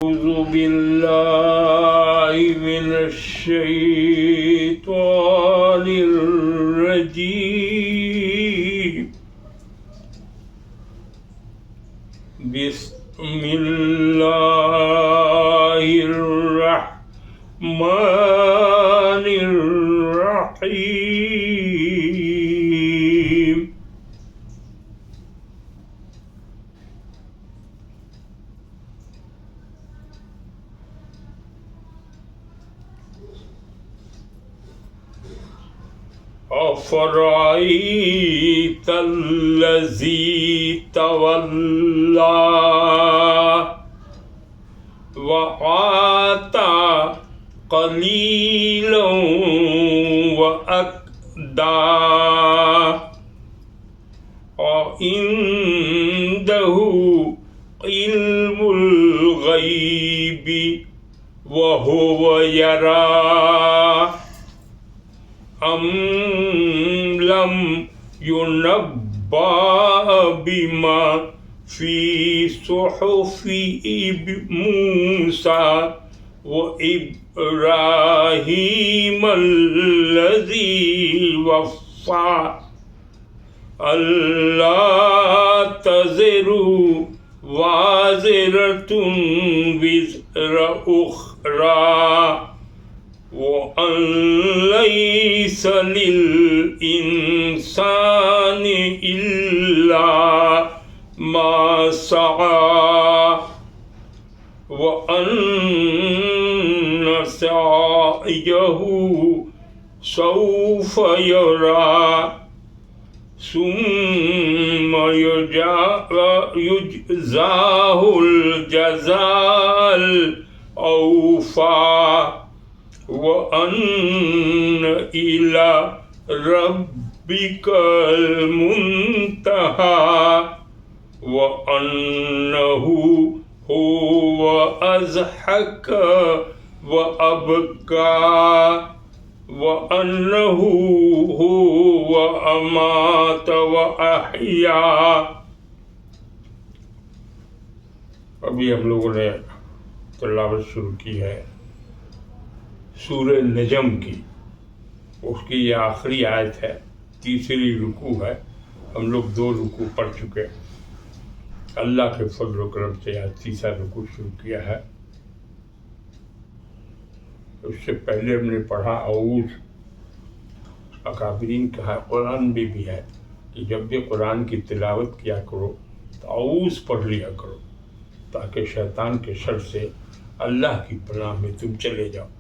أعوذ بالله من الشيطان الرجيم. بسم الله الرحمن الرحيم. أفرأيت الذي تولى وآتى قليلا وأكدى وعنده علم الغيب وهو يرى أم لم ينبأ بما في صحف موسى وإبراهيم الذي وفى ألا تزر وازرة وزر أخرى وأن ليس للإنسان إلا ما سعى وأن سعيه سوف يرى ثم يجزاه الجزاء الأوفى وأن إلى ربك المنتهى وأنه هو أضحك وأبكى وأنه هو أمات وأحيا. ابھی ہم لوگوں نے تلاوت شروع کی ہے سورہ نجم کی. اس کی یہ آخری آیت ہے، تیسری رکوع ہے. ہم لوگ 2 رکوع پڑھ چکے. اللہ کے فضل و کرم سے آج تیسرا رکوع شروع کیا ہے. اس سے پہلے ہم نے پڑھا اعوذ. اکابرین کا قرآن بھی ہے کہ جب بھی قرآن کی تلاوت کیا کرو تو اعوذ پڑھ لیا کرو تاکہ شیطان کے شر سے اللہ کی پناہ میں تم چلے جاؤ.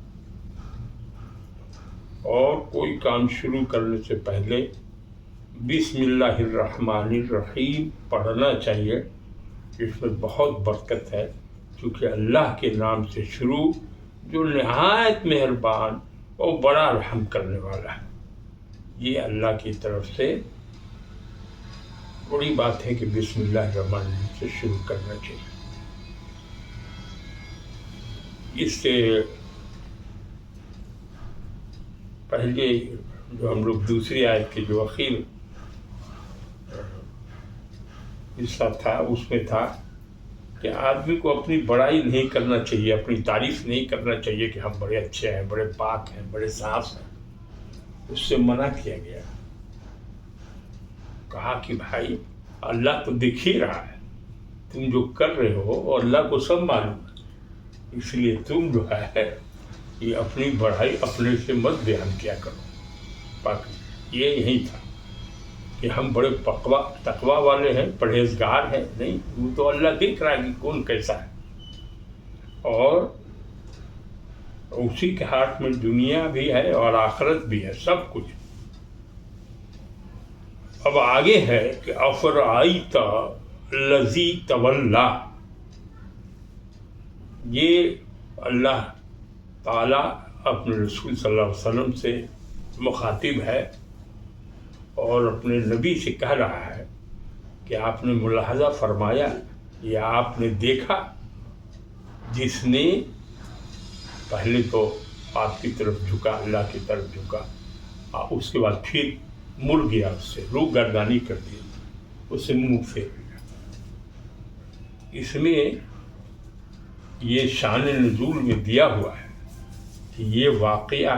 اور کوئی کام شروع کرنے سے پہلے بسم اللہ الرحمن الرحیم پڑھنا چاہیے. اس میں بہت برکت ہے کیونکہ اللہ کے نام سے شروع جو نہایت مہربان اور بڑا رحم کرنے والا ہے. یہ اللہ کی طرف سے بڑی بات ہے کہ بسم اللہ الرحمن الرحیم سے شروع کرنا چاہیے. اس سے پہلے جو ہم لوگ دوسری آیت کی جو اخیر حصہ تھا اس میں تھا کہ آدمی کو اپنی بڑائی نہیں کرنا چاہیے، اپنی تعریف نہیں کرنا چاہیے کہ ہم بڑے اچھے ہیں، بڑے پاک ہیں، بڑے صاف ہیں. اس سے منع کیا گیا. کہا کہ بھائی اللہ تو دیکھ ہی رہا ہے تم جو کر رہے ہو اور اللہ کو سب معلوم ہے. اس لیے تم جو ہے یہ اپنی بڑائی اپنے سے مت بیان کیا کرو. یہ یہی تھا کہ ہم بڑے تقوی والے ہیں، پرہیزگار ہیں. نہیں، وہ تو اللہ دیکھ رہا ہے کہ کون کیسا ہے. اور اسی کے ہاتھ میں دنیا بھی ہے اور آخرت بھی ہے، سب کچھ. اب آگے ہے کہ افرأیت الذی تولی. یہ اللہ تعالیٰ اپنے رسول صلی اللہ علیہ وسلم سے مخاطب ہے اور اپنے نبی سے کہہ رہا ہے کہ آپ نے ملاحظہ فرمایا یا آپ نے دیکھا جس نے پہلے تو آپ کی طرف جھکا، اللہ کی طرف جھکا، اس کے بعد پھر مڑ گیا، اس سے روح گردانی کر دی، اس سے منہ پھیر لیا. اس میں یہ شان نزول میں دیا ہوا ہے کہ یہ واقعہ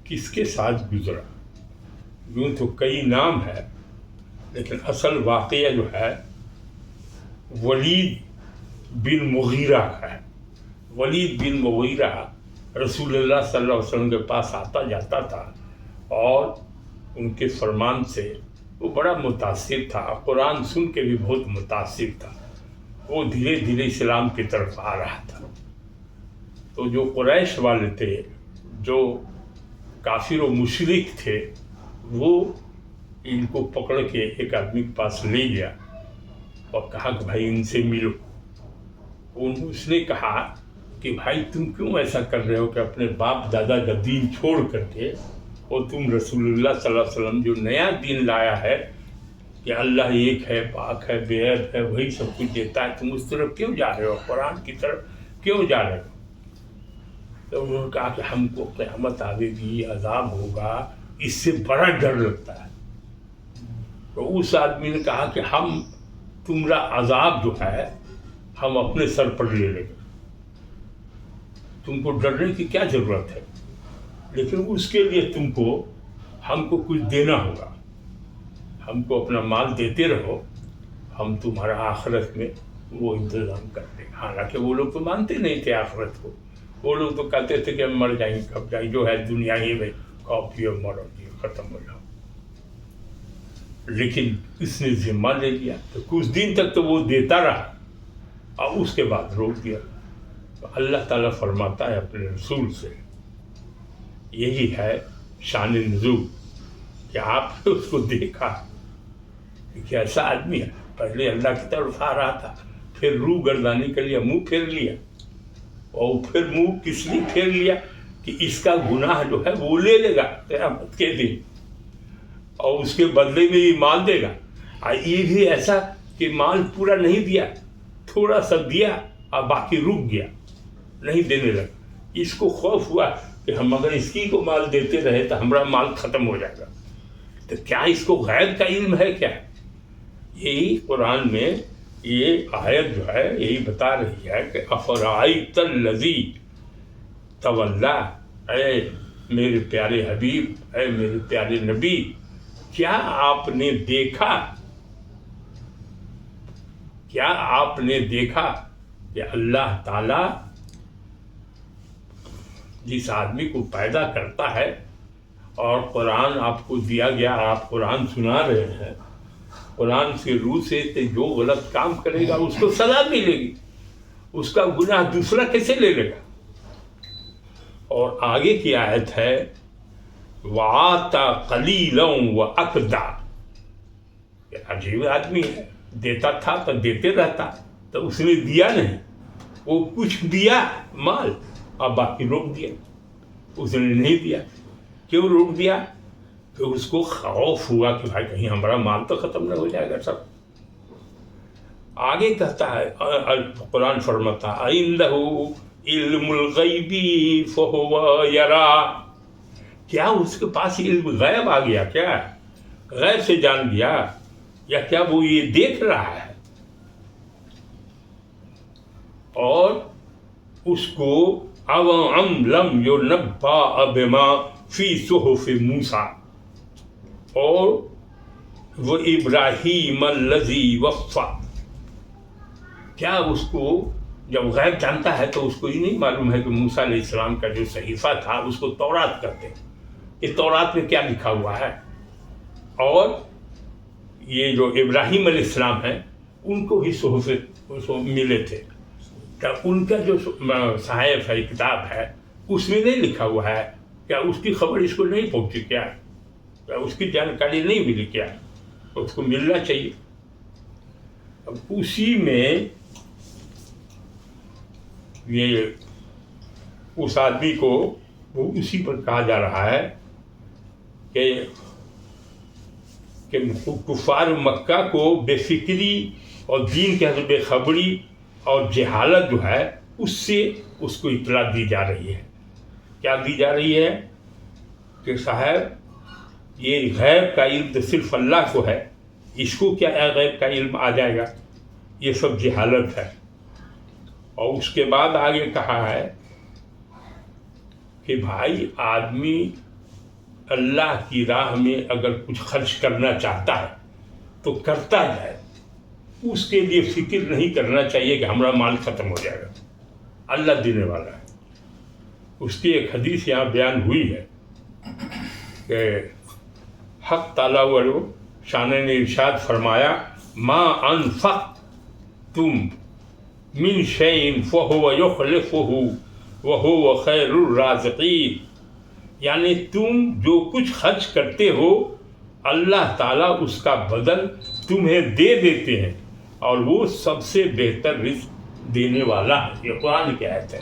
کس کے ساتھ گزرا. یوں تو کئی نام ہے لیکن اصل واقعہ جو ہے ولید بن مغیرہ کا ہے. ولید بن مغیرہ رسول اللہ صلی اللہ علیہ وسلم کے پاس آتا جاتا تھا اور ان کے فرمان سے وہ بڑا متاثر تھا. قرآن سن کے بھی بہت متاثر تھا. وہ دھیرے دھیرے اسلام کی طرف آ رہا تھا. تو جو قریش والے تھے، جو کافر و مشرک تھے، وہ ان کو پکڑ کے ایک آدمی کے پاس لے گیا اور کہا کہ بھائی ان سے ملو. اس نے کہا کہ بھائی تم کیوں ایسا کر رہے ہو کہ اپنے باپ دادا کا دین چھوڑ کر کے اور تم رسول اللہ صلی اللہ علیہ وسلم جو نیا دین لایا ہے کہ اللہ ایک ہے، پاک ہے، بے عیب ہے، وہی سب کچھ دیتا ہے، تم اس طرف کیوں جا رہے ہو؟ قرآن کی طرف کیوں جا رہے ہو؟ تو انہوں نے کہا کہ ہم کو قیامت آگے گی، عذاب ہوگا، اس سے بڑا ڈر لگتا ہے. تو اس آدمی نے کہا کہ ہم تمہارا عذاب جو ہے ہم اپنے سر پر لے لیں گے، تم کو ڈرنے کی کیا ضرورت ہے، لیکن اس کے لیے ہم کو کچھ دینا ہوگا. ہم کو اپنا مال دیتے رہو، ہم تمہارا آخرت میں وہ انتظام کر دیں گے. حالانکہ وہ لوگ تو مانتے نہیں تھے آخرت کو. وہ لوگ تو کہتے تھے کہ ہم مر جائیں گے، کب جائیں، جو ہے دنیا ہی میں کھاؤ پیو مرو جی ختم ہو جاؤ. لیکن اس نے ذمہ لے لیا تو کچھ دن تک تو وہ دیتا رہا اور اس کے بعد روک دیا. تو اللہ تعالیٰ فرماتا ہے اپنے رسول سے، یہی ہے شان نزول کہ آپ نے اس کو دیکھا کہ ایسا آدمی ہے. پہلے اللہ کی طرف آ رہا تھا، پھر روح گردانی کے لیے منہ پھیر لیا، اور پھر منہ کس لیے پھیر لیا کہ اس کا گناہ جو ہے وہ لے لے گا قیامت کے دن، اور اس کے بدلے میں یہ مال دے گا. اور یہ بھی ایسا کہ مال پورا نہیں دیا، تھوڑا سا دیا اور باقی رک گیا، نہیں دینے لگا. اس کو خوف ہوا کہ ہم اگر اس کی کو مال دیتے رہے تو ہمارا مال ختم ہو جائے گا. تو کیا اس کو غیب کا علم ہے کیا؟ یہی قرآن میں یہ آیت جو ہے یہی بتا رہی ہے کہ افرائیت الذی تولی، اے میرے پیارے حبیب، اے میرے پیارے نبی، کیا آپ نے دیکھا کہ اللہ تعالیٰ جس آدمی کو پیدا کرتا ہے اور قرآن آپ کو دیا گیا، آپ قرآن سنا رہے ہیں، قرآن سے روح سے جو غلط کام کرے گا اس کو سزا ملے گی، اس کا گناہ دوسرا کیسے لے لے گا؟ اور آگے کی آیت ہے وَآتَى قَلِيلًا وَأَكْدَى، یہ عجیب آدمی ہے، دیتا تھا تو دیتے رہتا، تو اس نے دیا نہیں، وہ کچھ دیا مال اور باقی روک دیا. اس نے نہیں دیا. کیوں روک دیا؟ کہ اس کو خوف ہوا کہ بھائی کہیں ہمارا مال تو ختم نہ ہو جائے گا سب. آگے کہتا ہے قرآن فرماتا عِندَهُ عِلْمُ الْغَيْبِ فَهُوَ يَرَى، کیا اس کے پاس علم غیب آ گیا؟ کیا غیب سے جان گیا، یا کیا وہ یہ دیکھ رہا ہے؟ اور اس کو اَوَمْ لَمْ يُنَبَّأْ بِمَا فِي صُحُفِ مُوسَىٰ، اور وہ ابراہیم الذی وفا، کیا اس کو جب غیب جانتا ہے تو اس کو یہ نہیں معلوم ہے کہ موسیٰ علیہ السلام کا جو صحیفہ تھا اس کو تورات کہتے ہیں، اس تورات میں کیا لکھا ہوا ہے؟ اور یہ جو ابراہیم علیہ السلام ہیں ان کو بھی صحف ملے تھے، کیا ان کا جو صحائف ہے، کتاب ہے، اس میں نہیں لکھا ہوا ہے؟ کیا اس کی خبر اس کو نہیں پہنچی؟ کیا اس کی جانکاری نہیں ملی؟ کیا اس کو ملنا چاہیے. اب اسی میں یہ اس آدمی کو وہ اسی پر کہا جا رہا ہے کہ کفار مکہ کو بے فکری اور دین کے بے خبری اور جہالت جو ہے اس سے اس کو اطلاع دی جا رہی ہے. کیا دی جا رہی ہے؟ کہ صاحب یہ غیب کا علم تو صرف اللہ کو ہے، اس کو کیا غیب کا علم آ جائے گا؟ یہ سب جہالت ہے. اور اس کے بعد آگے کہا ہے کہ بھائی آدمی اللہ کی راہ میں اگر کچھ خرچ کرنا چاہتا ہے تو کرتا جائے، اس کے لیے فکر نہیں کرنا چاہیے کہ ہمارا مال ختم ہو جائے گا، اللہ دینے والا ہے۔ اس کی ایک حدیث یہاں بیان ہوئی ہے کہ حق تعالیٰ و شان نے ارشاد فرمایا ما انفقتم من شیء فهو یخلفه وهو خیر الرازقین، یعنی تم جو کچھ خرچ کرتے ہو اللہ تعالیٰ اس کا بدل تمہیں دے دیتے ہیں اور وہ سب سے بہتر رزق دینے والا ہے۔ یہ قرآن کی آیت ہے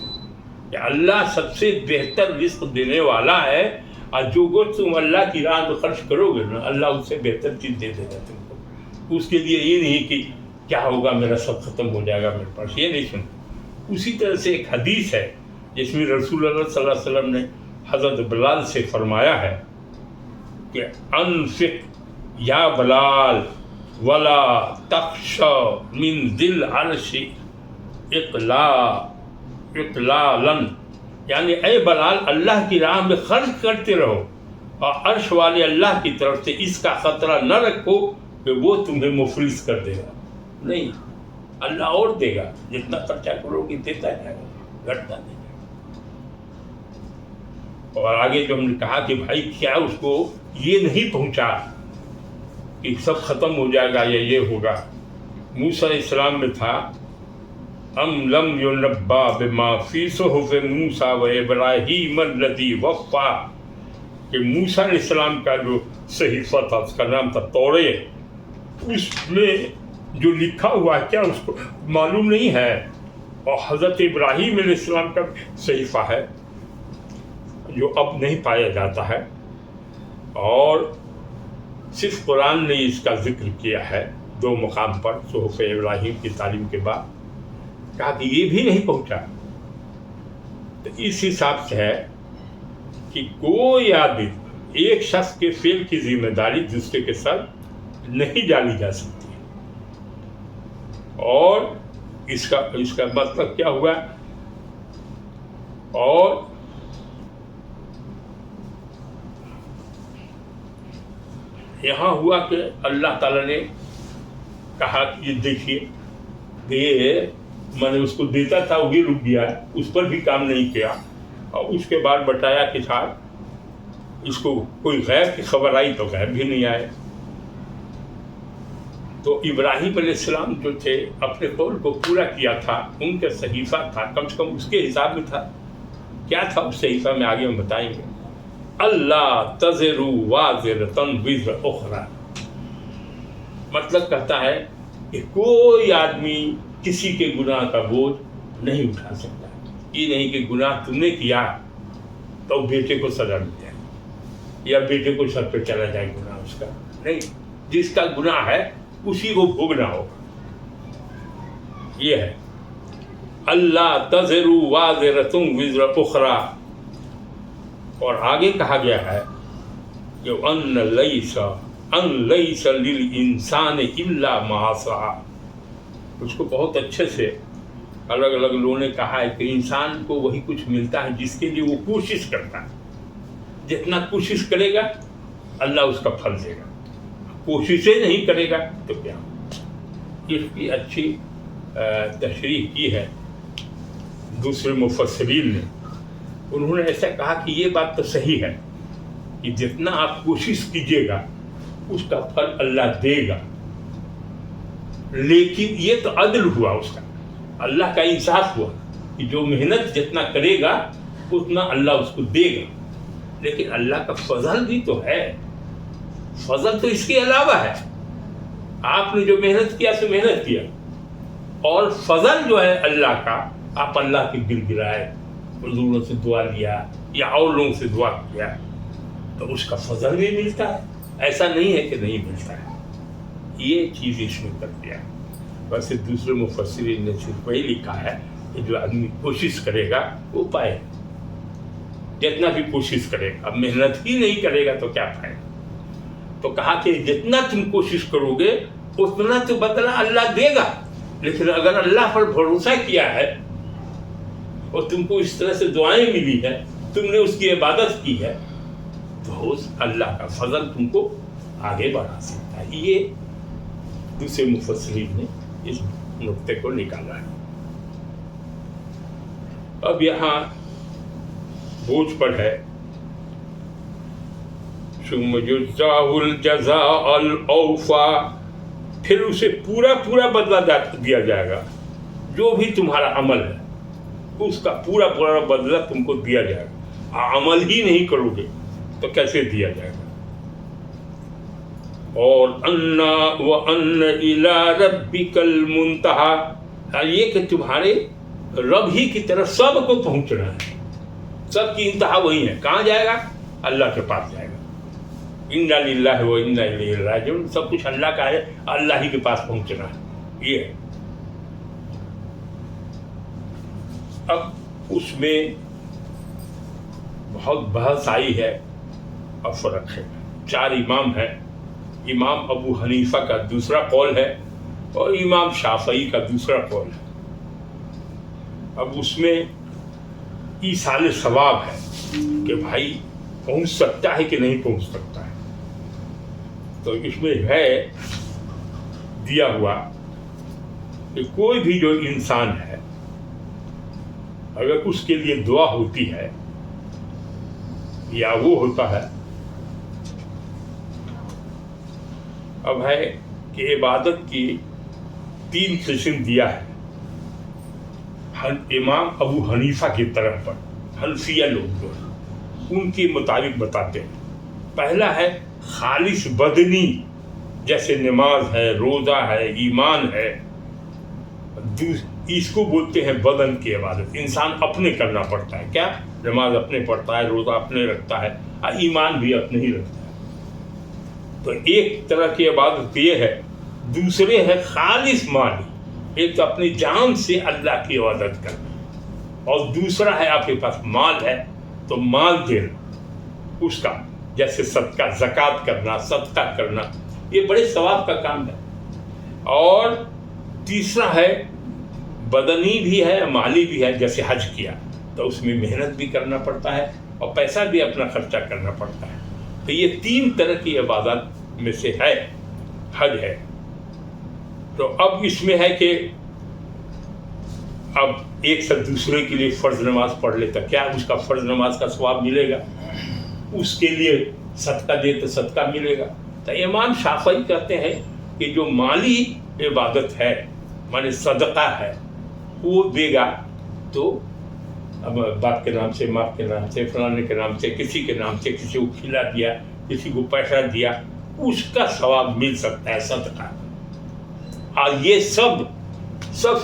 کہ اللہ سب سے بہتر رزق دینے والا ہے، اور جو کچھ تم اللہ کی راہ میں خرچ کرو گے نا اللہ اس سے بہتر چیز دے دے گا تم کو۔ اس کے لیے یہ نہیں کہ کیا ہوگا میرا سب ختم ہو جائے گا میرے پاس، یہ نہیں سن۔ اسی طرح سے ایک حدیث ہے جس میں رسول اللہ صلی اللہ علیہ وسلم نے حضرت بلال سے فرمایا ہے کہ انفق یا بلال ولا تخش من ذل عرش اقلالا، یعنی اے بلال اللہ کی راہ میں خرچ کرتے رہو اور عرش والے اللہ کی طرف سے اس کا خطرہ نہ رکھو کہ وہ تمہیں مفلس کر دے گا، نہیں، اللہ اور دے گا، جتنا خرچہ کرو گے دیتا جائے گا، گھٹتا نہیں۔ اور آگے جو ہم نے کہا کہ بھائی کیا اس کو یہ نہیں پہنچا کہ سب ختم ہو جائے گا یا یہ ہوگا۔ موسیٰ علیہ السلام میں تھا ام لم ينبأ بما فی صحف موسیٰ و ابراہیم الذی وفا، کہ موسیٰ علیہ السلام کا جو صحیفہ تھا اس کا نام تھا توریت، اس میں جو لکھا ہوا ہے کیا اس کو معلوم نہیں ہے، اور حضرت ابراہیم علیہ السلام کا صحیفہ ہے جو اب نہیں پایا جاتا ہے، اور صرف قرآن نے اس کا ذکر کیا ہے 2 مقام پر صحف ابراہیم کی تعلیم کے بعد، کہا کہ یہ بھی نہیں پہنچا۔ تو اس حساب سے ہے کہ کوئی آدمی ایک شخص کے فعل کی ذمہ داری دوسرے کے ساتھ نہیں ڈالی جا سکتی، اور اس کا مطلب کیا ہوا، اور یہاں ہوا کہ اللہ تعالیٰ نے کہا کہ یہ دیکھیے یہ میں نے اس کو دیتا تھا وہ بھی رک گیا، اس پر بھی کام نہیں کیا، اور اس کے بعد بتایا کہ صاحب اس کو کوئی غیب کی خبر آئی تو غیب بھی نہیں آئے۔ تو ابراہیم علیہ السلام جو تھے اپنے قول کو پورا کیا تھا، ان کا صحیفہ تھا، کم سے کم اس کے حساب میں تھا، کیا تھا اس صحیفہ میں آگے ہم بتائیں گے۔ اللہ تزر وازرۃ وزر اخری، مطلب کہتا ہے کہ کوئی آدمی کسی کے گناہ کا بوجھ نہیں اٹھا سکتا، یہ نہیں کہ گناہ تم نے کیا تو بیٹے کو سزا مل جائے یا بیٹے کو سر پہ چلا جائے گناہ اس کا، نہیں، جس کا گناہ ہے اسی کو بھوگنا ہوگا، یہ ہے اللہ تزر وازرۃ وزر اخری۔ اور آگے کہا گیا ہے کہ ان لیس للانسان الا ما سعی، اس کو بہت اچھے سے الگ الگ لوگوں نے کہا ہے کہ انسان کو وہی کچھ ملتا ہے جس کے لیے وہ کوشش کرتا ہے، جتنا کوشش کرے گا اللہ اس کا پھل دے گا، کوششیں نہیں کرے گا تو کیا۔ اس کی اچھی تشریح کی ہے دوسرے مفسرین نے، انہوں نے ایسا کہا کہ یہ بات تو صحیح ہے کہ جتنا آپ کوشش کیجیے گا اس کا پھل اللہ دے گا، لیکن یہ تو عدل ہوا، اس کا اللہ کا انصاف ہوا کہ جو محنت جتنا کرے گا اتنا اللہ اس کو دے گا، لیکن اللہ کا فضل بھی تو ہے، فضل تو اس کے علاوہ ہے، آپ نے جو محنت کیا تو محنت کیا، اور فضل جو ہے اللہ کا، آپ اللہ کی گر گرائے، حضوروں سے دعا لیا یا اور لوگوں سے دعا کیا تو اس کا فضل بھی ملتا ہے، ایسا نہیں ہے کہ نہیں ملتا ہے، یہ چیز اس میں کر دیا۔ ویسے دوسرے مفسرین نے صرف وہی لکھا ہے کہ جو آدمی کوشش کرے گا وہ پائے، جتنا بھی کوشش کرے گا، اب محنت ہی نہیں کرے گا تو کیا پائے گا۔ تو کہا کہ جتنا تم کوشش کرو گے اتنا تو بدلہ اللہ دے گا، لیکن اگر اللہ پر بھروسہ کیا ہے اور تم کو اس طرح سے دعائیں ملی ہیں، تم نے اس کی عبادت کی ہے، تو اللہ کا فضل تم کو آگے بڑھا سکتا ہے۔ یہ دوسرے مفسرین نے اس نقطے کو نکالا ہے۔ اب یہاں بوجھ پر ہے ثم یجزاہ الجزاء الاوفا، پھر اسے پورا بدلہ دیا جائے گا، جو بھی تمہارا عمل ہے اس کا پورا بدلہ تم کو دیا جائے گا۔ عمل ہی نہیں کرو گے تو کیسے دیا جائے گا؟ اور وَأَنَّ إِلَىٰ رَبِّكَ الْمُنْتَهَىٰ، یہ کہ تمہارے رب ہی کی طرف سب کو پہنچنا ہے، سب کی انتہا وہی ہے۔ کہاں جائے گا؟ اللہ کے پاس جائے گا۔ اِنَّا لِلَّهِ وَإِنَّا إِلَيْهِ رَاجِعُونَ، سب کچھ اللہ کا ہے، اللہ ہی کے پاس پہنچنا ہے۔ یہ ہے۔ اب اس میں بہت بحث آئی ہے اور فرق ہے۔ 4 امام ہیں، امام ابو حنیفہ کا دوسرا قول ہے اور امام شافعی کا دوسرا قول ہے۔ اب اس میں ایصال ثواب ہے کہ بھائی پہنچ سکتا ہے کہ نہیں پہنچ سکتا ہے، تو اس میں ہے دیا ہوا کہ کوئی بھی جو انسان ہے اگر اس کے لیے دعا ہوتی ہے یا وہ ہوتا ہے، اب ہے کہ عبادت کی 3 قسم دیا ہے امام ابو حنیفہ کی طرف پر۔ حنفیہ لوگ جو ہیں ان کے مطابق بتاتے ہیں، پہلا ہے خالص بدنی، جیسے نماز ہے، روزہ ہے، ایمان ہے، اس کو بولتے ہیں بدن کی عبادت۔ انسان اپنے کرنا پڑتا ہے، کیا؟ نماز اپنے پڑھتا ہے، روزہ اپنے رکھتا ہے، اور ایمان بھی اپنے ہی رکھتا ہے۔ تو ایک طرح کی عبادت یہ ہے۔ دوسرے ہے خالص مالی، ایک تو اپنی جان سے اللہ کی عبادت کرنا، اور دوسرا ہے آپ کے پاس مال ہے تو مال دینا اس کا، جیسے صدقہ، زکوٰۃ کرنا، صدقہ کرنا، یہ بڑے ثواب کا کام ہے۔ اور تیسرا ہے بدنی بھی ہے، مالی بھی ہے، جیسے حج کیا تو اس میں محنت بھی کرنا پڑتا ہے اور پیسہ بھی اپنا خرچہ کرنا پڑتا ہے۔ تو یہ 3 طرح کی عبادت میں سے ہے حج ہے۔ تو اب اس میں ہے کہ اب ایک سے دوسرے کے لیے فرض نماز پڑھ لیتا، کیا اس کا فرض نماز کا ثواب ملے گا؟ اس کے لیے صدقہ دے تو صدقہ ملے گا؟ تو امام شافعی کہتے ہیں کہ جو مالی عبادت ہے، مانے صدقہ ہے، وہ دے گا تو اب باپ کے نام سے، ماں کے نام سے، فلانے کے نام سے، کسی کے نام سے، کسی کو کھلا دیا، کسی کو پیسہ دیا، اس کا ثواب مل سکتا ہے صدقہ۔ اور یہ سب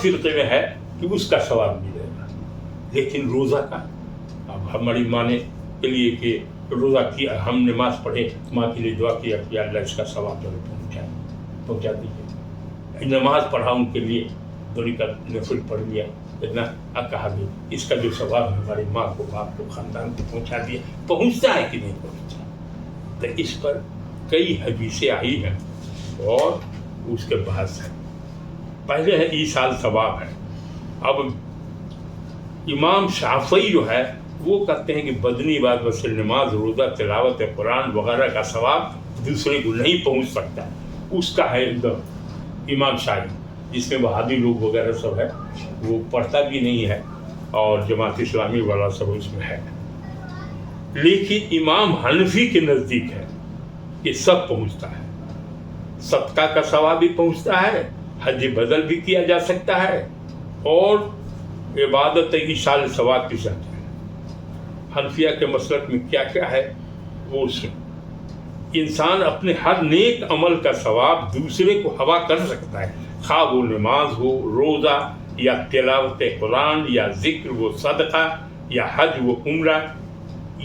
فرقے میں ہے کہ اس کا ثواب ملے گا۔ لیکن روزہ کا، اب ہماری ماں نے کے لیے کہ روزہ کیا، ہم نماز پڑھے، ماں کے لیے دعا کیا کہ اللہ اس کا ثواب ضرور پہنچا دیجیے۔ نماز پڑھا ان کے لیے، دوری کا نفل پڑھ لیا، اتنا کہا بھی اس کا جو ثواب ہماری ماں کو، باپ کو، خاندان کو پہنچا دیا، پہنچتا ہے کہ نہیں پہنچتا؟ تو اس پر کئی حدیثیں آئی ہیں اور اس کے بحث ہے۔ پہلے ہے ایصال ثواب ہے۔ اب امام شافعی جو ہے وہ کہتے ہیں کہ بدنی عبادت ویسے نماز، روزہ، تلاوت قرآن وغیرہ کا ثواب دوسرے کو نہیں پہنچ سکتا، اس کا ہے ایک دم امام شافعی، جس میں وہابی لوگ وغیرہ سب ہے، وہ پڑھتا بھی نہیں ہے، اور جماعت اسلامی والا سب اس میں ہے۔ لیکن امام حنفی کے نزدیک ہے کہ سب پہنچتا ہے، صدقہ کا ثواب بھی پہنچتا ہے، حج بدل بھی کیا جا سکتا ہے، اور عبادت ایصال ثواب کی ساتھ ہے۔ حنفیہ کے مسلک میں کیا کیا ہے وہ سن۔ انسان اپنے ہر نیک عمل کا ثواب دوسرے کو حوا کر سکتا ہے، خواہ وہ نماز ہو، روزہ، یا تلاوت قرآن، یا ذکر و صدقہ، یا حج و عمرہ۔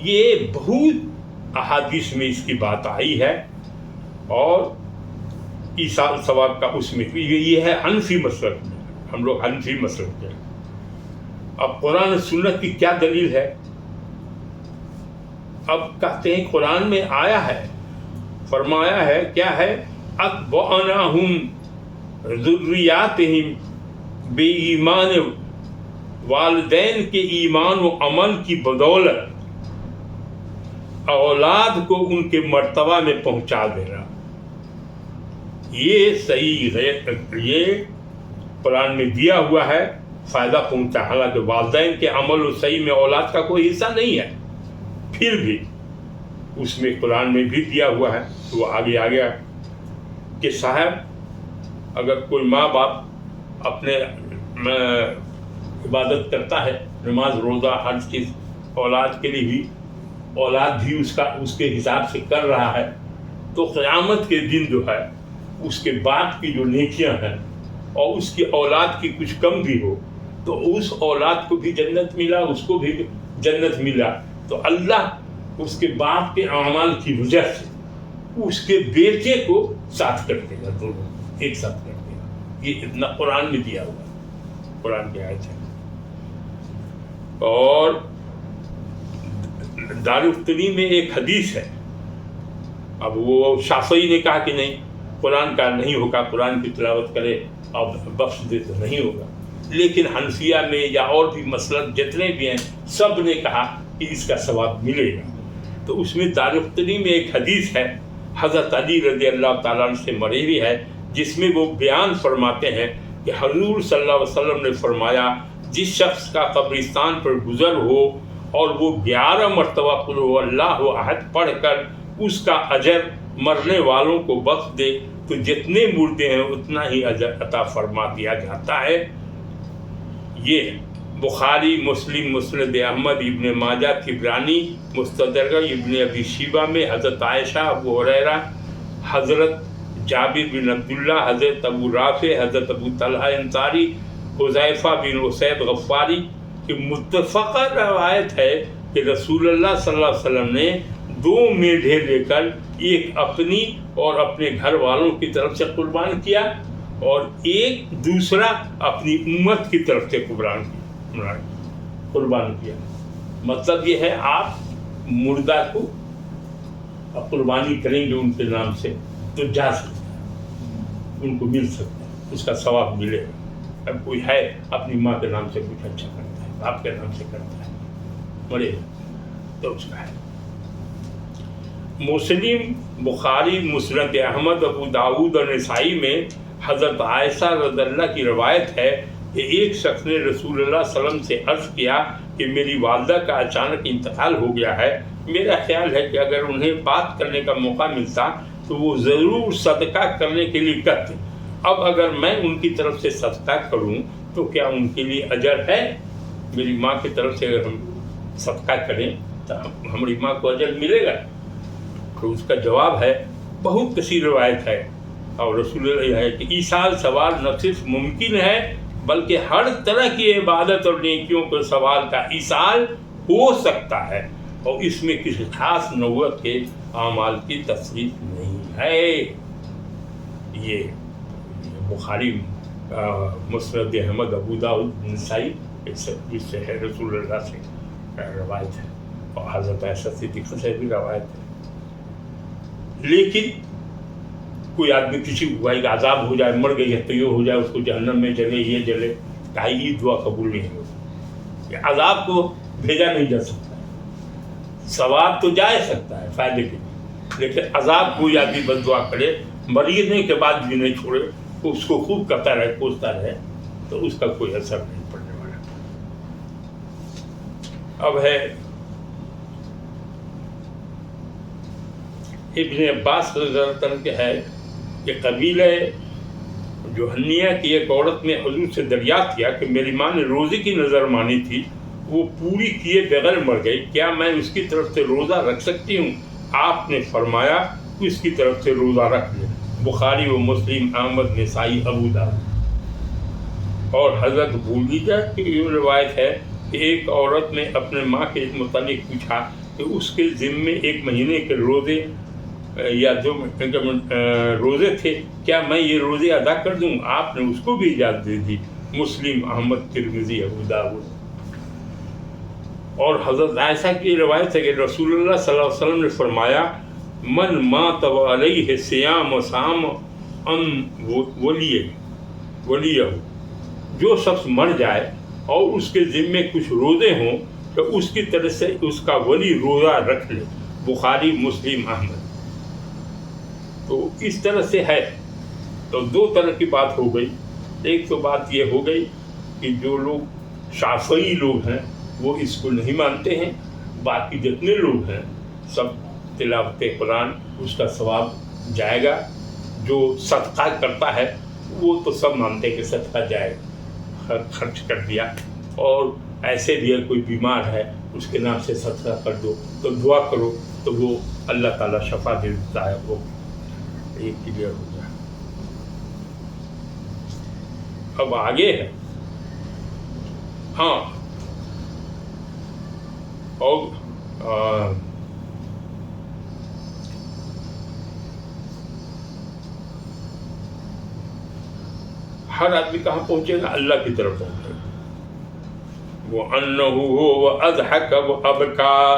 یہ بہت احادیث میں اس کی بات آئی ہے، اور ایصال ثواب کا اس میں یہ ہے حنفی مسلک میں، ہم لوگ حنفی مسلک میں۔ اب قرآن سنت کی کیا دلیل ہے؟ اب کہتے ہیں قرآن میں آیا ہے، فرمایا ہے، کیا ہے؟ اتبعناہم ذریاتہم بے ایمان والدین کے ایمان و عمل کی بدولت اولاد کو ان کے مرتبہ میں پہنچا دینا، یہ صحیح ہے، یہ قرآن میں دیا ہوا ہے، فائدہ پہنچا۔ حالانکہ والدین کے عمل و صحیح میں اولاد کا کوئی حصہ نہیں ہے، پھر بھی اس میں قرآن میں بھی دیا ہوا ہے۔ تو وہ آگے آ گیا کہ صاحب اگر کوئی ماں باپ اپنے عبادت کرتا ہے، نماز روزہ ہر چیز اولاد کے لیے بھی، اولاد بھی اس کے حساب سے کر رہا ہے، تو قیامت کے دن جو ہے اس کے بعد کی جو نیکیاں ہیں اور اس کی اولاد کی کچھ کم بھی ہو تو اس اولاد کو بھی جنت ملا، اس کو بھی جنت ملا، تو اللہ اس کے باپ کے اعمال کی وجہ سے اس کے بیٹے کو ساتھ کر دے گا، دونوں ایک ساتھ کر دے گا۔ یہ اتنا قرآن میں دیا ہوا ہے، قرآن کی آیت ہے۔ اور دارالقطنی میں ایک حدیث ہے، اب وہ شافعی نے کہا کہ نہیں، قرآن کا نہیں ہوگا، قرآن کی تلاوت کرے اب بخش دے تو نہیں ہوگا، لیکن حنفیہ میں یا اور بھی مسلک جتنے بھی ہیں سب نے کہا کہ اس کا ثواب ملے گا۔ تو اس میں دارالقطنی میں ایک حدیث ہے، حضرت علی رضی اللہ تعالیٰ عنہ سے مروی ہے، جس میں وہ بیان فرماتے ہیں کہ حضور صلی اللہ علیہ وسلم نے فرمایا جس شخص کا قبرستان پر گزر ہو اور وہ 11 مرتبہ قل هو اللہ احد پڑھ کر اس کا اجر مرنے والوں کو بخش دے تو جتنے مردے ہیں اتنا ہی اجر عطا فرما دیا جاتا ہے۔ یہ بخاری، مسلم، مسند احمد، ابن ماجہ، طبرانی، مستدرک ابن ابی شیبہ میں حضرت عائشہ، ابو ہریرہ، حضرت جابر بن عبداللہ، حضرت ابو رافع، حضرت ابو طلحہ انصاری، حذیفہ بن اسید غفاری کی متفقہ روایت ہے کہ رسول اللہ صلی اللہ علیہ وسلم نے 2 میڈھے لے کر ایک اپنی اور اپنے گھر والوں کی طرف سے قربان کیا اور ایک دوسرا اپنی امت کی طرف سے قربان کیا۔ مطلب یہ ہے آپ مردہ کو قربانی کریں گے ان کے نام سے تو جا سکتے ہیں، ان کو مل سکتا ہے، اس کا ثواب ملے گا۔ اب کوئی ہے اپنی ماں کے نام سے کچھ اچھا کرتا ہے، باپ کے نام سے کرتا ہے، مرے تو اس کا ہے۔ مسلم، بخاری، مسند احمد، ابو داؤد اور نسائی میں حضرت عائشہ رضی اللہ کی روایت ہے کہ ایک شخص نے رسول اللہ صلی اللہ علیہ وسلم سے عرض کیا کہ میری والدہ کا اچانک انتقال ہو گیا ہے، میرا خیال ہے کہ اگر انہیں بات کرنے کا موقع ملتا تو وہ ضرور صدقہ کرنے کے لیے کہتے، اب اگر میں ان کی طرف سے صدقہ کروں تو کیا ان کے لیے اجر ہے؟ میری ماں کی طرف سے اگر ہم صدقہ کریں تو ہماری ماں کو اجر ملے گا؟ تو اس کا جواب ہے، بہت کثیر روایت ہے اور رسول اللہ یہ ہے کہ ایصال ثواب نہ صرف ممکن ہے بلکہ ہر طرح کی عبادت اور نیکیوں کے ثواب کا ایصال ہو سکتا ہے، اور اس میں کسی خاص نوعیت کے اعمال کی تصریف نہیں ہے۔ یہ بخاری، مسند احمد، ابو داؤد، نسائی، اس سے ہے، رسول اللہ سے روایت ہے اور حضرت عائشہ صدیقہ سے بھی روایت ہے۔ لیکن کوئی آدمی کسی کو بھائی عذاب ہو جائے، مر گئی ہے تو یہ ہو جائے، اس کو جہنم میں جلے، یہ جلے، کہا یہ دعا قبول نہیں ہوگی۔ عذاب کو بھیجا نہیں جا سکتا، ثواب تو جا سکتا ہے فائدے کے لیے، لیکن عذاب کوئی آدمی بد دعا کرے، مرنے کے بعد بھی نہیں چھوڑے، اس کو خوب کرتا رہے، کوستا رہے، تو اس کا کوئی اثر نہیں پڑنے والا۔ اب ہے ابن عباس رضی اللہ عنہ کے ہے کہ قبیلہ جوہنیہ کی ایک عورت نے حضور سے دریافت کیا کہ میری ماں نے روزے کی نظر مانی تھی، وہ پوری کیے بغیر مر گئی، کیا میں اس کی طرف سے روزہ رکھ سکتی ہوں؟ آپ نے فرمایا اس کی طرف سے روزہ رکھ لے۔ بخاری و مسلم، احمد، نسائی، ابو داؤد۔ اور حضرت بھولیجہ کی یہ روایت ہے کہ ایک عورت نے اپنے ماں کے متعلق پوچھا کہ اس کے ذمے 1 مہینے کے روزے یا 2 روزے تھے، کیا میں یہ روزے ادا کر دوں؟ آپ نے اس کو بھی اجازت دے دی۔ مسلم، احمد، ترمذی، ابو داؤد۔ اور حضرت عائشہ کی روایت ہے کہ رسول اللہ صلی اللہ علیہ وسلم نے فرمایا من مات علیہ صیام صام ان ولیہ، جو شخص مر جائے اور اس کے ذمے کچھ روزے ہوں تو اس کی طرف سے اس کا ولی روزہ رکھ لے. بخاری، مسلم، احمد. تو اس طرح سے ہے. تو دو طرح کی بات ہو گئی. ایک تو بات یہ ہو گئی کہ جو لوگ شافعی لوگ ہیں وہ اس کو نہیں مانتے ہیں. باقی جتنے لوگ ہیں سب تلاوت قرآن اس کا ثواب جائے گا. جو صدقہ کرتا ہے وہ تو سب مانتے ہیں کہ صدقہ جائے گا، خرچ کر دیا. اور ایسے بھی ہے کوئی بیمار ہے اس کے نام سے صدقہ کر دو تو دعا کرو تو وہ اللہ تعالیٰ شفا دے دیتا ہے. وہ ایک کلیئر ہو گیا. اب آگے ہے. ہاں، اور ہر آدمی کہاں پہنچے گا؟ اللہ کی طرف پہنچے گا. وَأَنَّهُ هُوَ أَضْحَكَ وَأَبْكَىٰ.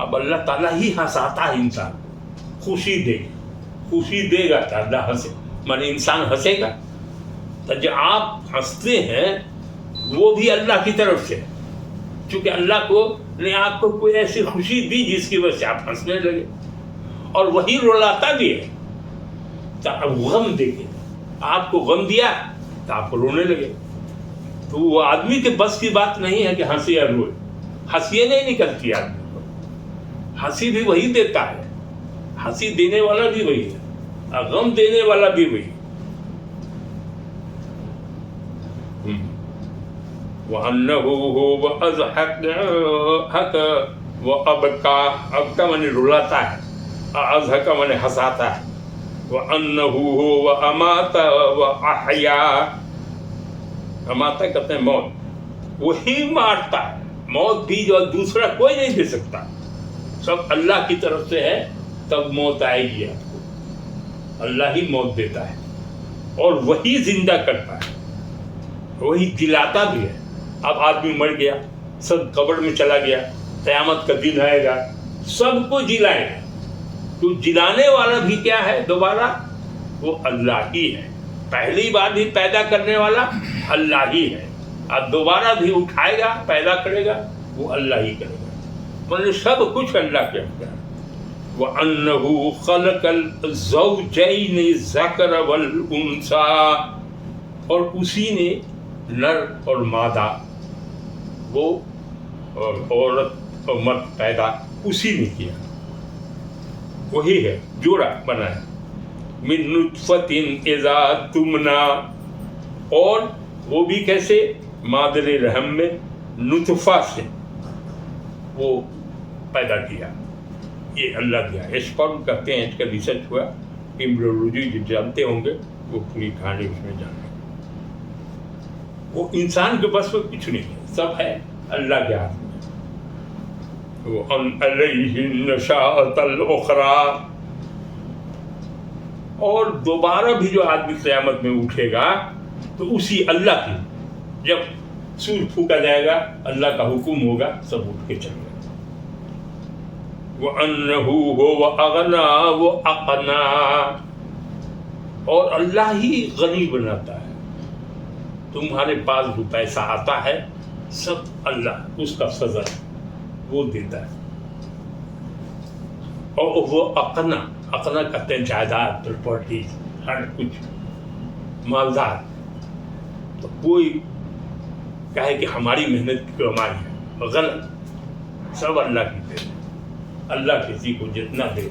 اب اللہ تعالیٰ ہی ہنساتا ہے انسان، خوشی دے گا تو اللہ ہنسے، مانے انسان ہنسے گا. تو جو آپ ہنستے ہیں وہ بھی اللہ کی طرف سے، چونکہ اللہ نے آپ کو کوئی ایسی خوشی دی جس کی وجہ سے آپ ہنسنے لگے. اور وہی رلاتا بھی ہے. تو اب غم دے کے آپ کو غم دیا تو آپ کو رونے لگے. تو وہ آدمی کے بس کی بات نہیں ہے کہ ہنسی یا روئے. ہنسی نہیں نکلتی آدمی کو. ہنسی بھی وہی دیتا ہے، ہنسی دینے والا بھی وہی ہے، غم دینے والا بھی وہی. وَأَنَّهُ هُوَ أَضْحَكَ وَأَبْكَىٰ. ابکا مانے رلاتا ہے، اضحک مانے ہنساتا ہے. وَأَنَّهُ هُوَ أَمَاتَ وَأَحْيَا. اماتا کہتے ہیں موت، وہی مارتا ہے. موت بھی جو دوسرا کوئی نہیں دے سکتا، سب اللہ کی طرف سے ہے. تب موت آئے گی آپ کو، اللہ ہی موت دیتا ہے. اور وہی زندہ کرتا ہے، وہی جلاتا بھی ہے. اب آدمی مر گیا، سب قبر میں چلا گیا، قیامت کا دن آئے گا، سب کو جلائے گا. تو جلانے والا بھی کیا ہے؟ دوبارہ وہ اللہ ہی ہے. پہلی بار بھی پیدا کرنے والا اللہ ہی ہے، اور دوبارہ بھی اٹھائے گا، پیدا کرے گا، وہ اللہ ہی کرے گا. مطلب سب کچھ اللہ کے اختیار. وَأَنَّهُ خَلَقَ الزَّوْجَيْنِ الذَّكَرَ وَالْأُنثَىٰ. اور اسی نے نر اور مادہ، وہ عورت اور مرد پیدا اسی نے کیا، وہی ہے، جوڑا بنایا. من نطفۃ اذا تمنا. اور وہ بھی کیسے؟ مادر رحم میں نطفہ سے وہ پیدا کیا. یہ اللہ دیا. اسپرم کہتے ہیں، اس کا ریسرچ ہوا، ایمبریولوجی جو جانتے ہوں گے وہ پوری کہانی اس میں جانتے. وہ انسان کے بس میں کچھ نہیں ہے، سب ہے اللہ کے ہاتھ میں. وَأَنْ عَلَيْهِ النَّشَاءَةَ الْأُخْرَىٰ. اور دوبارہ بھی جو آدمی قیامت میں اٹھے گا تو اسی اللہ کی، جب سور پھونکا جائے گا، اللہ کا حکم ہوگا، سب اٹھ کے چلے گا. وَأَنَّهُ هُوَ أَغْنَىٰ وَأَقْنَىٰ. اور اللہ ہی غنی بناتا ہے. تمہارے پاس جو پیسہ آتا ہے سب اللہ، اس کا فضل وہ دیتا ہے. اور وہ اقنا کہتے ہیں جائیداد، پراپرٹی، ہر کچھ، مالدار. تو کوئی کہے کہ ہماری محنت کی کمائی ہے، غلط. سب اللہ کی دے. اللہ کسی کو جتنا دے،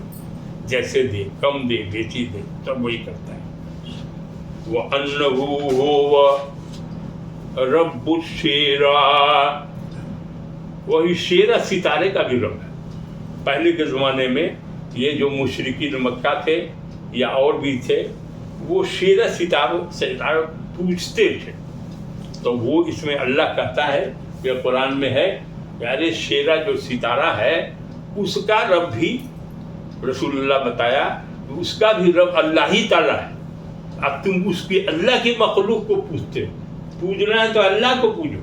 جیسے دے، کم دے، بیچی دے، سب وہی کرتا ہے. وَأَنَّهُ هُوَ رَبُّ الشِّعْرَىٰ. وہی شیرہ ستارے کا بھی رب ہے. پہلے کے زمانے میں یہ جو مشرکین مکہ تھے یا اور بھی تھے، وہ شیرہ ستارہ پوجتے تھے. تو وہ اس میں اللہ کہتا ہے کہ قرآن میں ہے کہ ارے شیرہ جو ستارہ ہے اس کا رب بھی، رسول اللہ بتایا، اس کا بھی رب اللہ ہی تعالیٰ ہے. اب تم اس کی اللہ کی مخلوق کو پوجتے ہو. پوجنا ہے تو اللہ کو پوجو،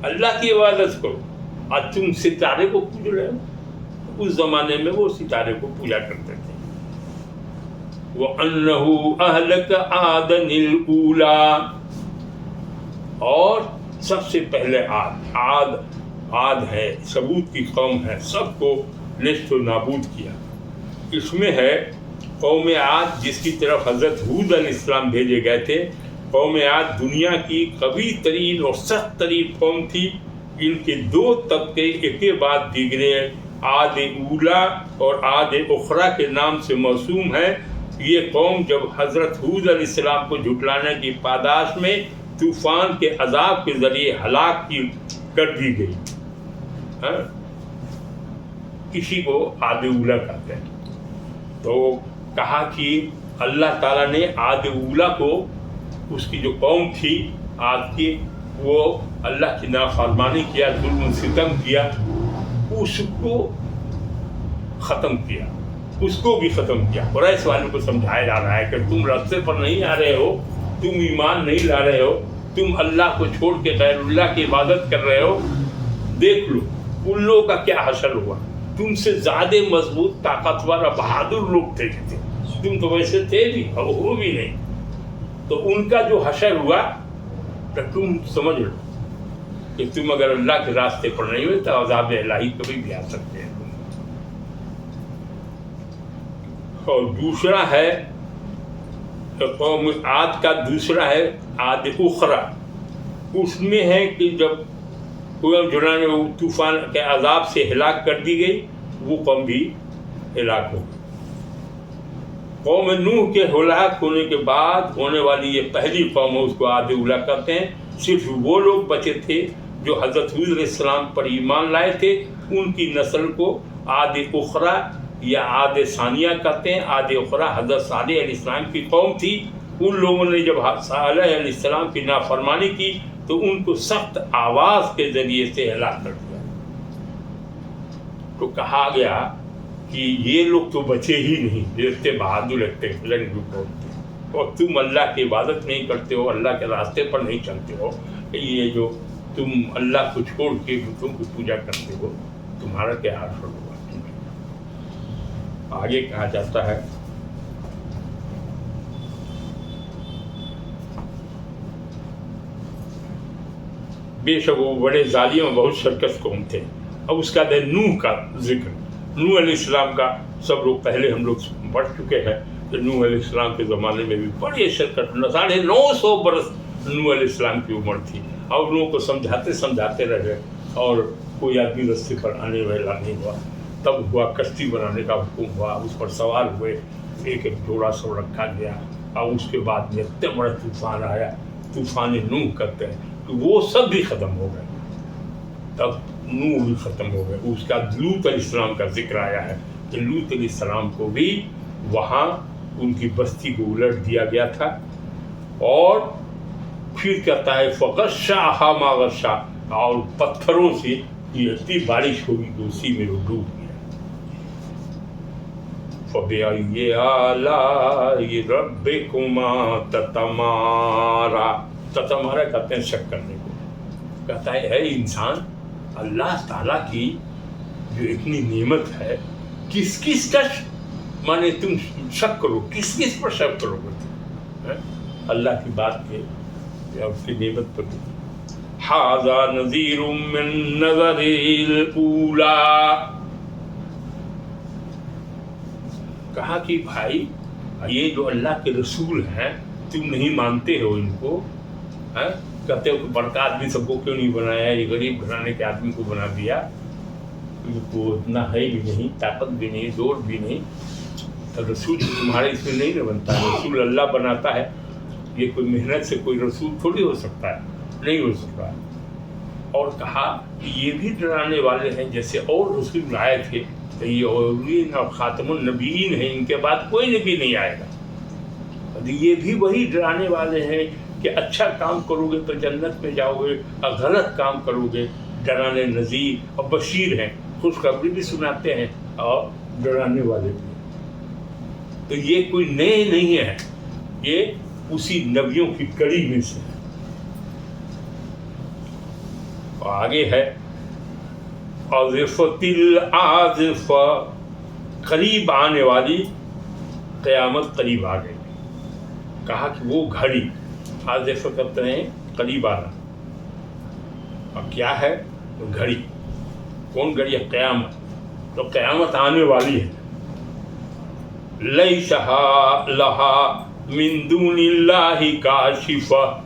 اللہ کی عبادت کرو. اور تم ستارے کو پوج رہے ہو. اس زمانے میں وہ ستارے کو پوجا کرتے تھے. وَأَنَّهُ أَهْلَكَ عَادًا الْأُولَىٰ. اور سب سے پہلے عاد ہے، ثمود کی قوم ہے، سب کو نیست و نابود کیا۔ اس میں ہے قوم عاد جس کی طرف حضرت ہود علیہ السلام بھیجے گئے تھے۔ قوم عاد دنیا کی قوی ترین اور سخت ترین قوم تھی۔ ان کے دو طبقے ایک کے بعد دیگرے عاد اولا اور عاد اخری کے نام سے موسوم ہے۔ یہ قوم جب حضرت ہود علیہ السلام کو جھٹلانے کی پاداش میں طوفان کے عذاب کے ذریعے ہلاک کر دی گئی، اسی کو عاد اولا کہتے ہیں۔ تو کہا کہ اللہ تعالیٰ نے عاد اولا کو، اس کی جو قوم تھی عاد کی، وہ اللہ کی نافرمانی کیا، ظلم و ستم کیا، اس کو ختم کیا، اس کو بھی ختم کیا۔ قریش والوں کو سمجھایا جا رہا ہے کہ تم راستے پر نہیں آ رہے ہو، تم ایمان نہیں لا رہے ہو، تم اللہ کو چھوڑ کے غیر اللہ کی عبادت کر رہے ہو۔ دیکھ لو ان لوگوں کا کیا حشر ہوا، تم سے زیادہ مضبوط، طاقتور اور بہادر لوگ تھے، تم تو ویسے تھے بھی اور ہو بھی نہیں، تو ان کا جو حشر ہوا تو تم سمجھ لو کہ تم اگر اللہ کے راستے پر نہیں ہوئے تو عذاب الہی کبھی بھی آ سکتے ہیں۔ اور دوسرا ہے قوم عاد کا، دوسرا ہے عاد اخری۔ اس میں ہے کہ جب وہ طوفان کے عذاب سے ہلاک کر دی گئی، وہ قوم بھی ہلاک ہو گئی۔ قوم نوح کے ہلاک ہونے کے بعد ہونے والی یہ پہلی قوم ہے، اس کو عاد اولا کہتے ہیں۔ صرف وہ لوگ بچے تھے جو حضرت ہود علیہ السلام پر ایمان لائے تھے، ان کی نسل کو عاد اخری یا عاد ثانیہ کہتے ہیں۔ عاد اخری حضرت صالح علیہ السلام کی قوم تھی۔ ان لوگوں نے جب صالح علیہ السلام کی نافرمانی کی تو ان کو سخت آواز کے ذریعے سے ہلاک کر دیا۔ تو کہا گیا کہ یہ لوگ تو بچے ہی نہیں، دیکھتے بہادر لگتے لنگو قوم، اور تم اللہ کی عبادت نہیں کرتے ہو، اللہ کے راستے پر نہیں چلتے ہو، یہ جو تم اللہ کو چھوڑ کے بتوں کی پوجا کرتے ہو، تمہارا کیا حشر ہوگا۔ آگے کہا جاتا ہے بے شک وہ بڑے ظالم اور بہت شرکس قوم تھے۔ اب اس کا ہے نوح کا ذکر۔ نوح علیہ السلام کا سب لوگ پہلے ہم لوگ پڑھ چکے ہیں کہ نوح علیہ السلام کے زمانے میں بھی بڑے شرکت، 950 برس نوح علیہ السلام کی عمر تھی، اور لوگوں کو سمجھاتے رہے، اور کوئی آدمی رستے پر آنے والا نہیں ہوا۔ تب ہوا کشتی بنانے کا حکم ہوا، اس پر سوار ہوئے، ایک جوڑا سب رکھا گیا، اور اس کے بعد میں اتنا بڑا طوفان آیا، طوفان نوح کرتے ہیں، تو وہ سب بھی ختم ہو گئے۔ تب نوح بھی ختم ہو گئے۔ اس کا لوط علیہ السلام کا ذکر آیا ہے کہ لوط علیہ السلام کو بھی وہاں ان کی بستی کو الٹ دیا گیا تھا، اور پھر کہتا ہے فغشاها ما غشا، اور پتھروں سے اتنی بارش ہوگی کہ اسی میں وہ ڈوب گیا۔ فَبِأَيِّ آلَاءِ رَبِّكُمَا تَتَمَارَا، تتمارا کہتے ہیں شک کرنے کو۔ کہتا ہے اے انسان، اللہ تعالیٰ کی جو اتنی نعمت ہے، کس کا مانے تم شک کرو، کس پر شک کرو گے؟ اللہ کی بات پہ یا اس کی نعمت پر۔ ھذا نذیر من نذر الاولی، کہا کہ بھائی یہ جو اللہ کے رسول ہیں تم نہیں مانتے ہو ان کو، کہتے ہو کہ بڑکا آدمی سب کو کیوں نہیں بنایا، یہ غریب گھرانے کے آدمی کو بنا دیا، ان کو اتنا ہے بھی نہیں، طاقت بھی نہیں، زور بھی نہیں، تو رسول تمہارے اس میں نہیں نہ بنتا ہے، رسول اللہ بناتا ہے، یہ کوئی محنت سے کوئی رسول تھوڑی ہو سکتا ہے، نہیں ہو سکتا۔ اور کہا کہ یہ بھی ڈرانے والے ہیں جیسے اور رسول آئے تھے، تو یہ اولین اور خاتم النبیین ہیں، ان کے بعد کوئی نبی نہیں آئے گا، یہ بھی وہی ڈرانے والے ہیں کہ اچھا کام کرو گے تو جنت میں جاؤ گے، اور غلط کام کرو گے ڈرانے نذیر اور بشیر ہیں، خوشخبری بھی سناتے ہیں اور ڈرانے والے بھی۔ تو یہ کوئی نئے نہیں ہے، یہ اسی نبیوں کی کڑی میں سے ہے۔ اور آگے ہے عازفۃ العازفہ، قریب آنے والی قیامت قریب آ گئی۔ کہا کہ وہ گھڑی، عازفہ کہتے ہیں قریب آنا، اور کیا ہے گھڑی؟ کون گھڑی ہے؟ قیامت. تو قیامت آنے والی ہے. لیس لہا من دون اللہ کاشفہ،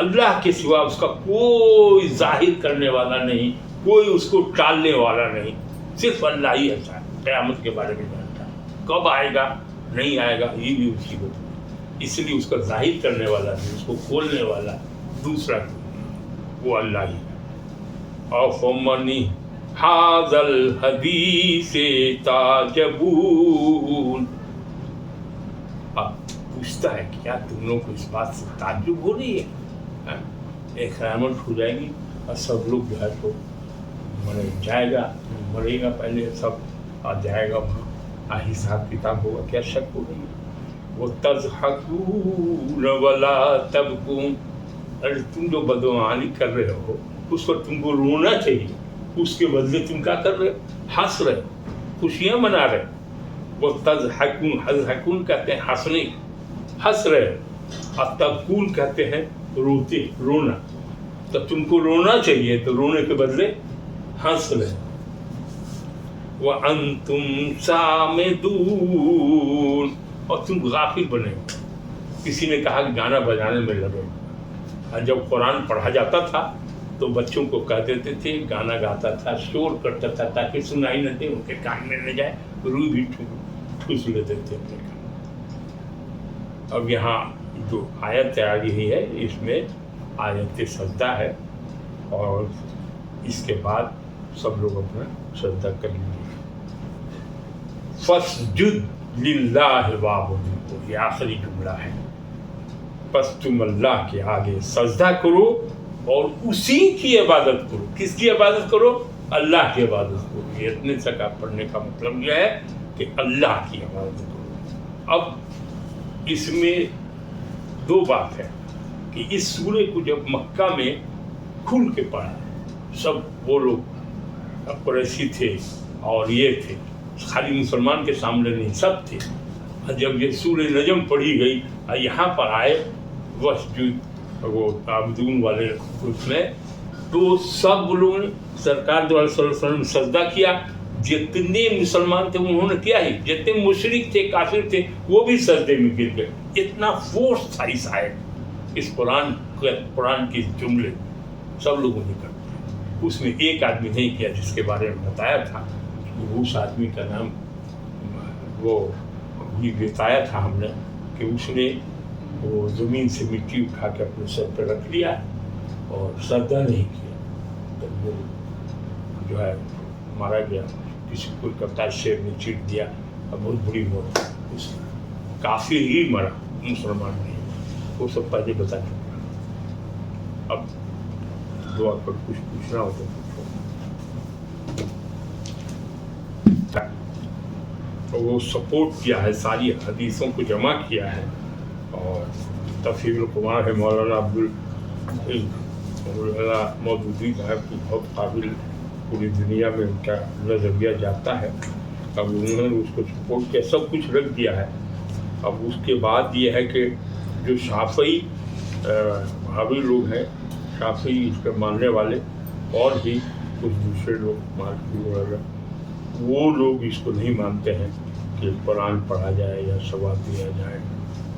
اللہ کے سوا اس کا کوئی ظاہر کرنے والا نہیں، کوئی اس کو ٹالنے والا نہیں. صرف اللہ ہی ایسا ہے قیامت کے بارے میں جانتا ہے. کب آئے گا نہیں آئے گا یہ بھی اسی کو، اس لیے اس کا ظاہر کرنے والا نہیں، اس کو کھولنے والا دوسرا وہ اللہ ہی ہے. افمن ھذا الحدیث تعجبون، اب پوچھتا ہے کیا تم لوگ کو اس بات سے تعجب ہو رہی ہے؟ ایک قیامت ہو جائے گی اور سب لوگ جو ہے تو مرے گا پہلے سب آ جائے گا وہاں حساب کتاب ہوگا، کیا شک ہو رہی ہے؟ وَتَضْحَكُونَ وَلَا تَبْكُونَ، ارے تم جو بدعنوانی کر رہے ہو اس پر تم کو رونا چاہیے، اس کے بدلے تم کیا کر رہے ہو؟ ہنس رہے، خوشیاں منا رہے. وہ تضحکون کہتے ہیں ہنسنے، ہنس رہے. اور تبکون کہتے ہیں روتے، رونا. تو تم کو رونا چاہیے تو رونے کے بدلے ہنس رہے. وَأَنْتُمْ سَامِدُونَ، اور تم غافل بنے. کسی نے کہا کہ گانا بجانے میں لگے، اور جب قرآن پڑھا جاتا تھا تو بچوں کو کہہ دیتے تھے گانا گاتا تھا، شور کرتا تھا تاکہ سنائی نہ دے، ان کے کان میں نہ جائے، روح بھی ٹھوس لیتے تھے اپنے کان. اب یہاں جو آیت تیاری ہوئی ہے اس میں آیت سجدہ ہے، اور اس کے بعد سب لوگ اپنا سجدہ کریں گے. فَاسْجُدْ لِلَّهِ وَاعْبُدْ، یہ آخری جملہ ہے. پس تم اللہ کے آگے سجدہ کرو اور اسی کی عبادت کرو. کس کی عبادت کرو؟ اللہ کی عبادت کرو. یہ اتنے تک آپ پڑھنے کا مطلب یہ ہے کہ اللہ کی عبادت کرو. اب اس میں دو بات ہے کہ اس سورے کو جب مکہ میں کھل کے پڑھا، سب وہ لوگ قریشی تھے اور یہ تھے، خالی مسلمان کے سامنے نہیں، سب تھے. جب یہ سورہ نجم پڑھی گئی اور یہاں پر آئے وسجد وہ عابدون والے اس میں، تو سب لوگوں نے سرکار صلی اللہ علیہ وسلم سجدہ کیا. جتنے مسلمان تھے انہوں نے کیا ہی، جتنے مشرک تھے کافر تھے وہ بھی سجدے میں گر گئے. اتنا فورس تھا اس آیت، اس قرآن کے جملے سب لوگوں نے کر دیا. اس میں ایک آدمی نہیں کیا جس کے بارے میں بتایا تھا، اس آدمی کا نام وہ بھی بتایا تھا ہم نے کہ اس نے وہ زمین سے مٹی اٹھا کے اپنے سر پہ رکھ لیا اور سجدہ نہیں کیا. تو وہ جو ہے مارا گیا، کسی کوئی کپتان شیر نے چیٹ دیا اور بہت بری موت. اس کافر ہی مرا، مسلمان نہیں. وہ سب پہلے بتا چکا. اب دعا پر کچھ پوچھنا ہو تو پوچھو. تو وہ سپورٹ کیا ہے، ساری حدیثوں کو جمع کیا ہے، اور تفسیر القرآن ہے مولانا عبداللہ مودودی صاحب کی بہت قابل، پوری دنیا میں ان کا نظریہ جاتا ہے. اب انہوں نے اس کو سپورٹ کیا، سب کچھ رکھ دیا ہے. اب اس کے بعد یہ ہے کہ جو شافعی بھاوی لوگ ہیں، شافعی اس کے ماننے والے، اور بھی کچھ دوسرے لوگ مالکی وغیرہ، وہ لوگ اس کو نہیں مانتے ہیں کہ قرآن پڑھا جائے یا ثواب دیا جائے،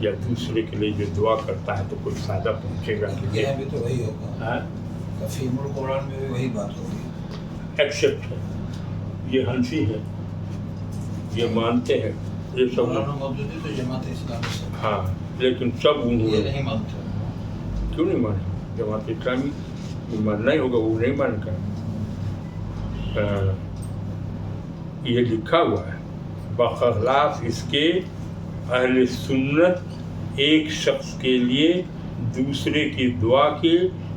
یا دوسرے کے لیے جو دعا کرتا ہے تو کوئی فائدہ پہنچے گا. یہاں بھی تو وہی ہوگا، تفہیم القرآن میں بھی وہی بات ہوگی. ایکسیپٹ ہے، یہ حنفی ہیں، یہ مانتے ہیں، یہ سب مودودی تو جماعت اسلامی سے، ہاں، لیکن سب انہوں یہ نہیں مانتے. کیوں نہیں مانے؟ جماعت اسلامی ماننا ہی ہوگا، وہ نہیں مان کر. یہ لکھا ہوا ہے بخلاف اس کے اہل سنت ایک شخص کے لیے دوسرے کی دعا کے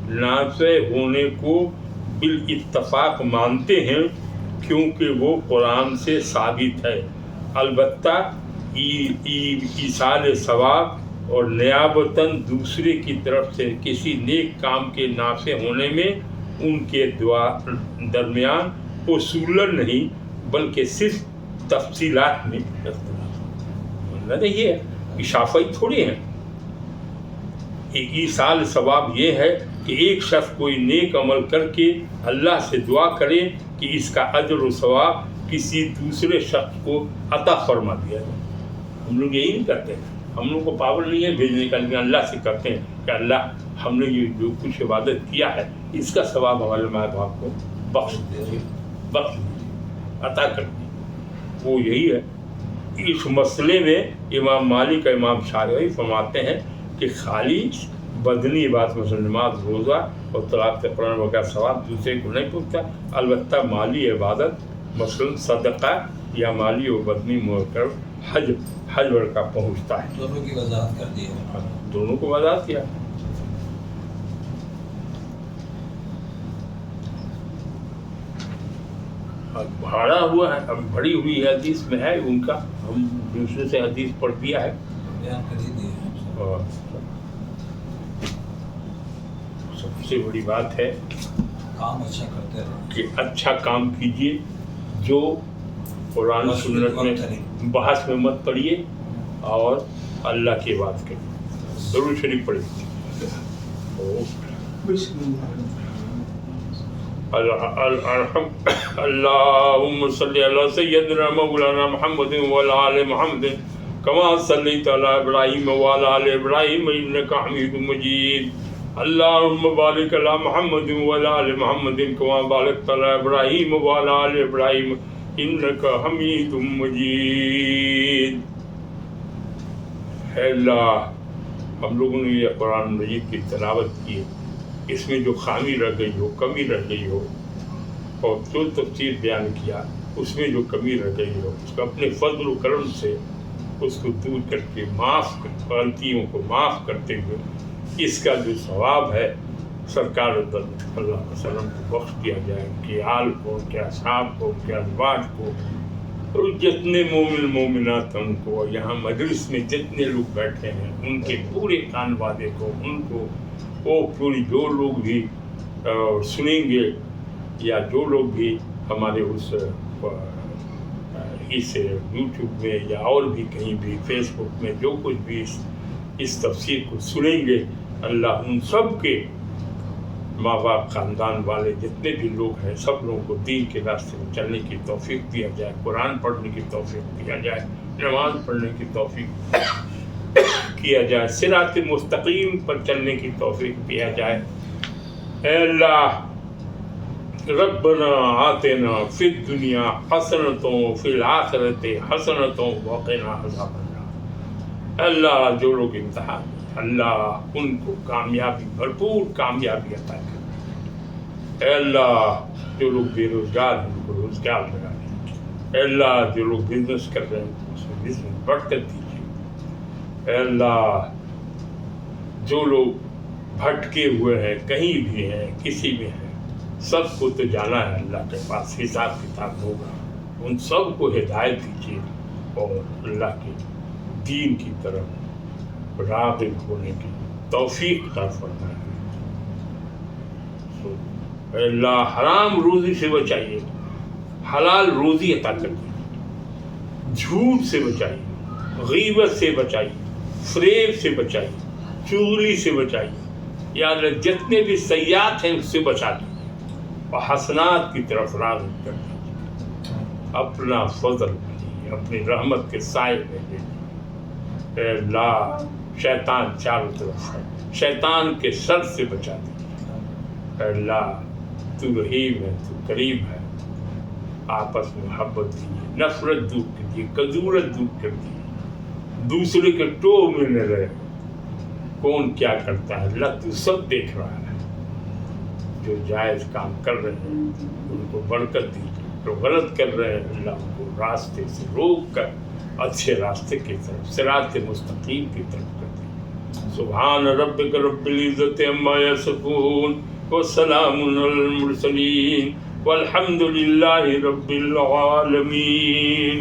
نافع ہونے کو بالاتفاق مانتے ہیں، کیونکہ وہ قرآن سے ثابت ہے. البتہ ایصال ثواب اور نیابتاً دوسرے کی طرف سے کسی نیک کام کے نافع ہونے میں ان کے دعا درمیان اصولاً نہیں بلکہ صرف تفصیلات میں اختلاف. نہیں ہے کہ شافعی تھوڑی ہیں. ایصال ثواب یہ ہے کہ ایک شخص کوئی نیک عمل کر کے اللہ سے دعا کرے کہ اس کا اجر و ثواب کسی دوسرے شخص کو عطا فرما دیا جائے. ہم لوگ یہی نہیں کرتے. ہم لوگ کو پاور نہیں ہے بھیجنے کا، لیکن اللہ سے کرتے ہیں کہ اللہ ہم نے یہ جو کچھ عبادت کیا ہے اس کا ثواب ہمارے ماں باپ کو بخش دیجیے، عطا کر دیجیے. وہ یہی ہے. اس مسئلے میں امام مالک اور امام شافعی فرماتے ہیں کہ خالی بدنی عبادت مثلا نماز، روزہ اور تلاوت قرآن وغیرہ ثواب دوسرے کو نہیں پہنچتا، البتہ مالی عبادت مثلا صدقہ یا مالی و بدنی مول حج کا پہنچتا ہے. دونوں کی وضاحت کر دی ہے. دونوں کو وضاحت کیا. بھاڑا ہوا ہے، اب بڑی ہوئی حدیث میں ہے ان کا، ہم دوسرے سے حدیث پڑھ دیا ہے. بیان کر ہی دیے ہیں. اور سب سے بڑی بات ہے کام اچھا کرتے رہو کہ اچھا کام کیجیے، جو قرآن سنت میں بحث میں مت پڑھیے اور اللہ کی بات کریے. ضرور شریف پڑھیے. اللہم صلی علی سیدنا مولانا محمد وعلی آل محمد کما صلیت علی ابراہیم وعلی آل ابراہیم انک حمید مجید. اللہم بارک علی محمد وعلی آل محمد کما بارکت علی ابراہیم وعلی آل ابراہیم انک حمید مجید. اے اللہ، ہم لوگوں نے یہ قرآن مجید کی تلاوت کی، اس میں جو خامی رہ گئی ہو، کمی رہ گئی ہو، اور جو تفسیر بیان کیا اس میں جو کمی رہ گئی ہو، اس کو اپنے فضل و کرم سے اس کو دور کر کے غلطیوں کو معاف کرتے ہوئے اس کا جو ثواب ہے سرکار صلی اللہ علیہ وسلم کو بخش دیا جائے، ان کے آل کو، ان کے اصحاب کو، ان کے ازواج کو، اور جتنے مومن مومنات ہیں ان کو، یہاں مجلس میں جتنے لوگ بیٹھے ہیں ان کے پورے خان وادے کو، ان کو وہ پوری جو لوگ بھی سنیں گے یا جو لوگ بھی ہمارے اس یوٹیوب میں یا اور بھی کہیں بھی فیس بک میں جو کچھ بھی اس تفسیر کو سنیں گے، اللہ ان سب کے ماں باپ، خاندان والے جتنے بھی لوگ ہیں سب لوگوں کو دین کے راستے میں چلنے کی توفیق دیا جائے، قرآن پڑھنے کی توفیق دیا جائے، نماز پڑھنے کی توفیق کیا جائے، صراط مستقیم پر چلنے کی توفیق دیا جائے. اے اللہ ربنا آتنا فی الدنیا حسنۃ وفی الآخرۃ حسنۃ وقنا عذاب النار. اللہ جو لوگ امتحان میں، اللہ ان کو کامیابی، بھرپور کامیابی عطا کر. اے اللہ جو لوگ بے روزگار ہیں ان کو روزگار لگا دیں. اے اللہ جو لوگ بزنس کر رہے ہیں اس میں بزنس بڑھ کر دیجیے. اے اللہ جو لوگ بھٹکے ہوئے ہیں، کہیں بھی ہیں، کسی میں ہیں، سب کو تو جانا ہے اللہ کے پاس، حساب کتاب ہوگا. ان سب کو ہدایت دیجیے اور اللہ کے دین کی طرف راغب ہونے کی توفیق عطا فرمائے. اے اللہ حرام روزی سے بچائیے، حلال روزی عطا کر دیجیے. جھوٹ سے بچائیے، غیبت سے بچائیے، فریب سے بچائیے، چغلی سے بچائیے. یا اللہ جتنے بھی سیئات ہیں اس سے بچا دیجیے اور حسنات کی طرف راغب کر دیجیے. اپنا فضل دیجیے، اپنی رحمت کے سائے میں دیجیے. اے اللہ شیطان چاروں طرف ہے، شیطان کے شر سے بچا دیجیے. اے اللہ تو رحیم ہے، تو کریم ہے. آپس میں محبت دیجیے، نفرت دور کیجیے، کدورت دور کر دیجیے. دوسرے کے ٹوہ میں نہ رہے. کون کیا کرتا ہے اللہ تو سب دیکھ رہا ہے. جو جائز کام کر رہے ہیں ان کو برکت دیجیے، جو غلط کر رہے ہیں اللہ ان کو راستے سے روک کر اچھے راستے کی طرف، صراط مستقیم کی طرف کر دیجیے. سبحان ربک رب العزت عما یصفون وسلام علی المرسلین والحمد للہ رب العالمین.